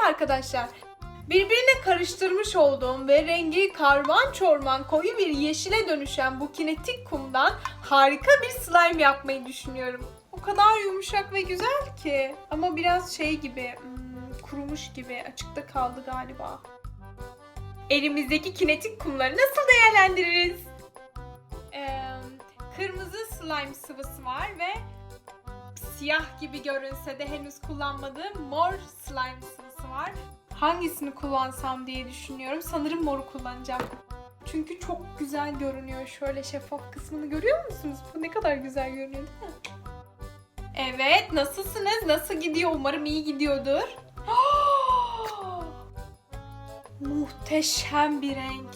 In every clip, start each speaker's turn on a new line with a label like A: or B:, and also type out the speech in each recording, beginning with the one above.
A: arkadaşlar. Birbirine karıştırmış olduğum ve rengi karman çorman koyu bir yeşile dönüşen bu kinetik kumdan harika bir slime yapmayı düşünüyorum. O kadar yumuşak ve güzel ki. Ama biraz şey gibi, kurumuş gibi, açıkta kaldı galiba. Elimizdeki kinetik kumları nasıl değerlendiririz? Kırmızı slime sıvısı var ve siyah gibi görünse de henüz kullanmadığım mor slime sıvısı var. Hangisini kullansam diye düşünüyorum. Sanırım moru kullanacağım. Çünkü çok güzel görünüyor. Şöyle şeffaf kısmını görüyor musunuz? Bu ne kadar güzel görünüyor değil mi? Evet, nasılsınız? Nasıl gidiyor? Umarım iyi gidiyordur. Muhteşem bir renk.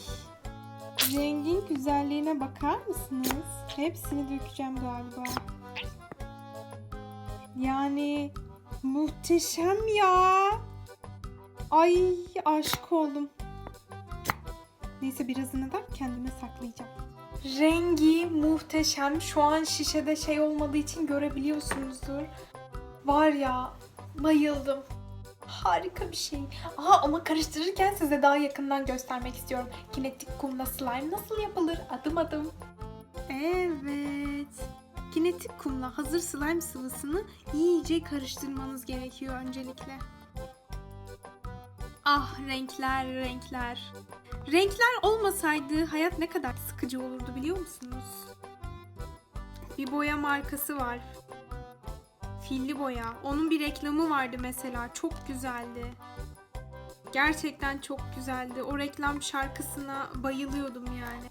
A: Rengin güzelliğine bakar mısınız? Hepsini dökeceğim galiba. Yani muhteşem ya. Ay aşık oldum. Neyse birazını da kendime saklayacağım. Rengi muhteşem. Şu an şişede şey olmadığı için görebiliyorsunuzdur. Var ya, bayıldım. Harika bir şey. Ama karıştırırken size daha yakından göstermek istiyorum. Kinetik kumla slime nasıl yapılır? Adım adım. Evet. Kinetik kumla hazır slime sıvısını iyice karıştırmanız gerekiyor öncelikle. Ah renkler, renkler. Renkler olmasaydı hayat ne kadar sıkıcı olurdu biliyor musunuz? Bir boya markası var. Filli boya. Onun bir reklamı vardı mesela. Çok güzeldi. Gerçekten çok güzeldi. O reklam şarkısına bayılıyordum yani.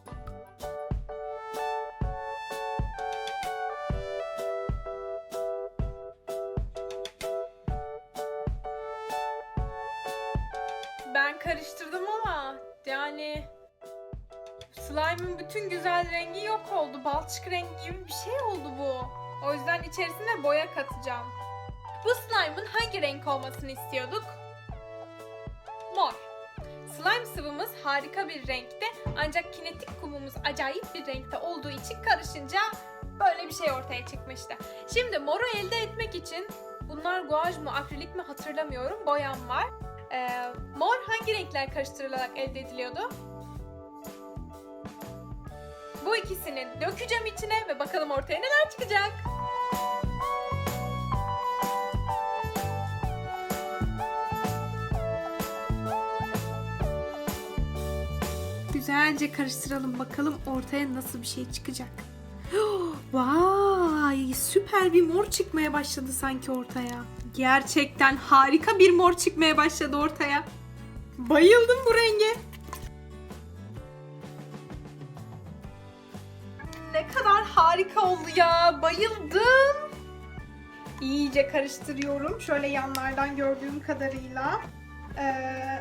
A: Ben karıştırdım ama yani slime'ın bütün güzel rengi yok oldu. Balçık rengi gibi bir şey oldu bu. O yüzden içerisine boya katacağım. Bu slime'ın hangi renk olmasını istiyorduk? Mor. Slime sıvımız harika bir renkte ancak kinetik kumumuz acayip bir renkte olduğu için karışınca böyle bir şey ortaya çıkmıştı. Şimdi moru elde etmek için bunlar guaj mı akrilik mi hatırlamıyorum, boyam var. Mor hangi renkler karıştırılarak elde ediliyordu? Bu ikisini dökeceğim içine ve bakalım ortaya neler çıkacak. Güzelce karıştıralım bakalım ortaya nasıl bir şey çıkacak. Vay, süper bir mor çıkmaya başladı sanki ortaya. Gerçekten harika bir mor çıkmaya başladı ortaya. Bayıldım bu renge. Ne kadar harika oldu ya. Bayıldım. İyice karıştırıyorum. Şöyle yanlardan gördüğüm kadarıyla.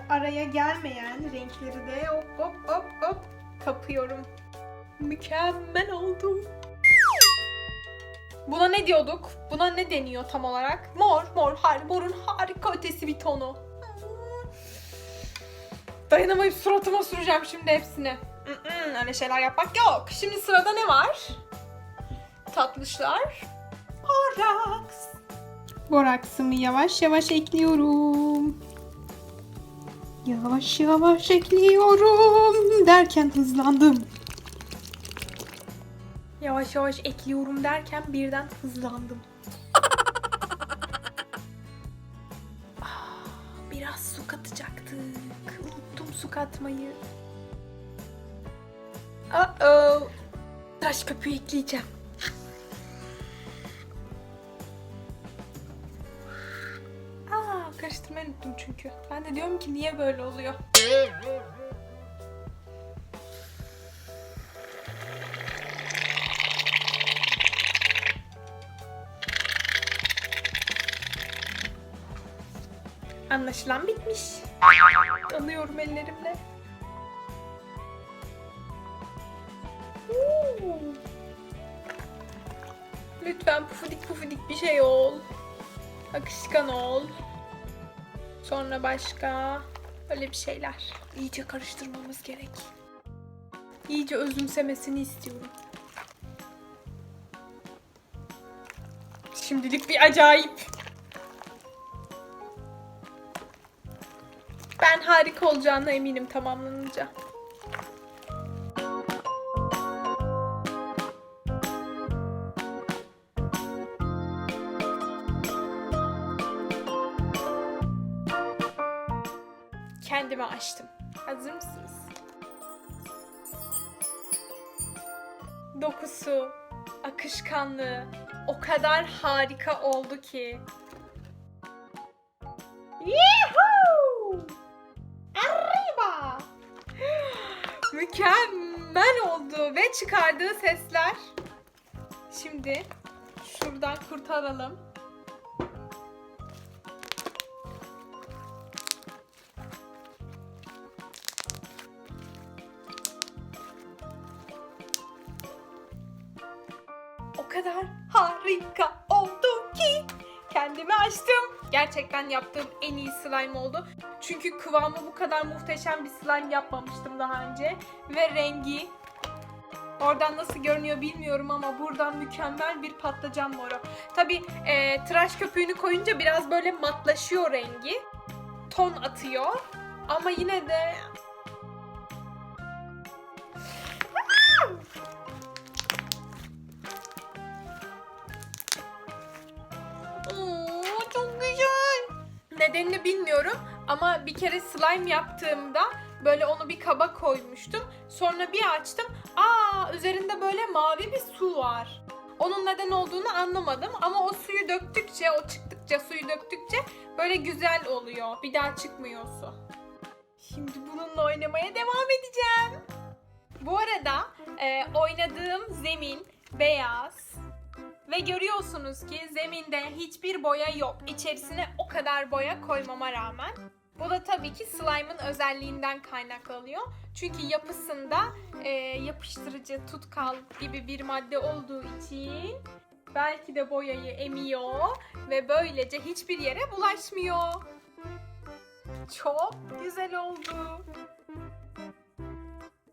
A: Araya gelmeyen renkleri de hop hop hop hop kapıyorum. Mükemmel oldum. Buna ne diyorduk? Buna ne deniyor tam olarak? Mor, morun harika ötesi bir tonu. Dayanamayıp suratıma süreceğim şimdi hepsini. Öyle şeyler yapmak yok. Şimdi sırada ne var? Tatlışlar. Boraks. Boraksımı yavaş yavaş ekliyorum. Yavaş yavaş ekliyorum derken hızlandım. Yavaş yavaş ekliyorum derken birden hızlandım. Biraz su katacaktık. Unuttum su katmayı. Taş köpüğü ekleyeceğim. Karıştırmayı unuttum çünkü. Ben de diyorum ki niye böyle oluyor? Anlaşılan bitmiş. Alıyorum ellerimle. Lütfen pufidik pufidik bir şey ol. Akışkan ol. Sonra başka öyle bir şeyler. İyice karıştırmamız gerek. İyice özümsemesini istiyorum. Şimdilik bir acayip. Ben harika olacağına eminim tamamlanınca. Kendime açtım. Hazır mısınız? Dokusu, akışkanlığı o kadar harika oldu ki. Yuhuu! Arriba! Mükemmel oldu ve çıkardığı sesler. Şimdi şuradan kurtaralım. O kadar harika oldu ki kendimi açtım. Gerçekten yaptığım en iyi slime oldu. Çünkü kıvamı bu kadar muhteşem bir slime yapmamıştım daha önce. Ve rengi oradan nasıl görünüyor bilmiyorum ama buradan mükemmel bir patlıcan moru. Tabii tıraş köpüğünü koyunca biraz böyle matlaşıyor rengi. Ton atıyor. Ama yine de çok güzel. Nedenini bilmiyorum ama bir kere slime yaptığımda böyle onu bir kaba koymuştum. Sonra bir açtım. Üzerinde böyle mavi bir su var. Onun neden olduğunu anlamadım ama o suyu döktükçe, o çıktıkça, suyu döktükçe böyle güzel oluyor. Bir daha çıkmıyor su. Şimdi bununla oynamaya devam edeceğim. Bu arada oynadığım zemin beyaz. Ve görüyorsunuz ki zeminde hiçbir boya yok. İçerisine o kadar boya koymama rağmen. Bu da tabii ki slime'ın özelliğinden kaynaklanıyor. Çünkü yapısında yapıştırıcı, tutkal gibi bir madde olduğu için belki de boyayı emiyor ve böylece hiçbir yere bulaşmıyor. Çok güzel oldu.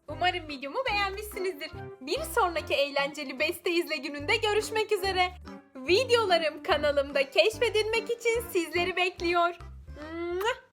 A: Umarım videomu beğenmişsinizdir. Bir sonraki eğlenceli beste izle gününde görüşmek üzere. Videolarım kanalımda keşfedilmek için sizleri bekliyor.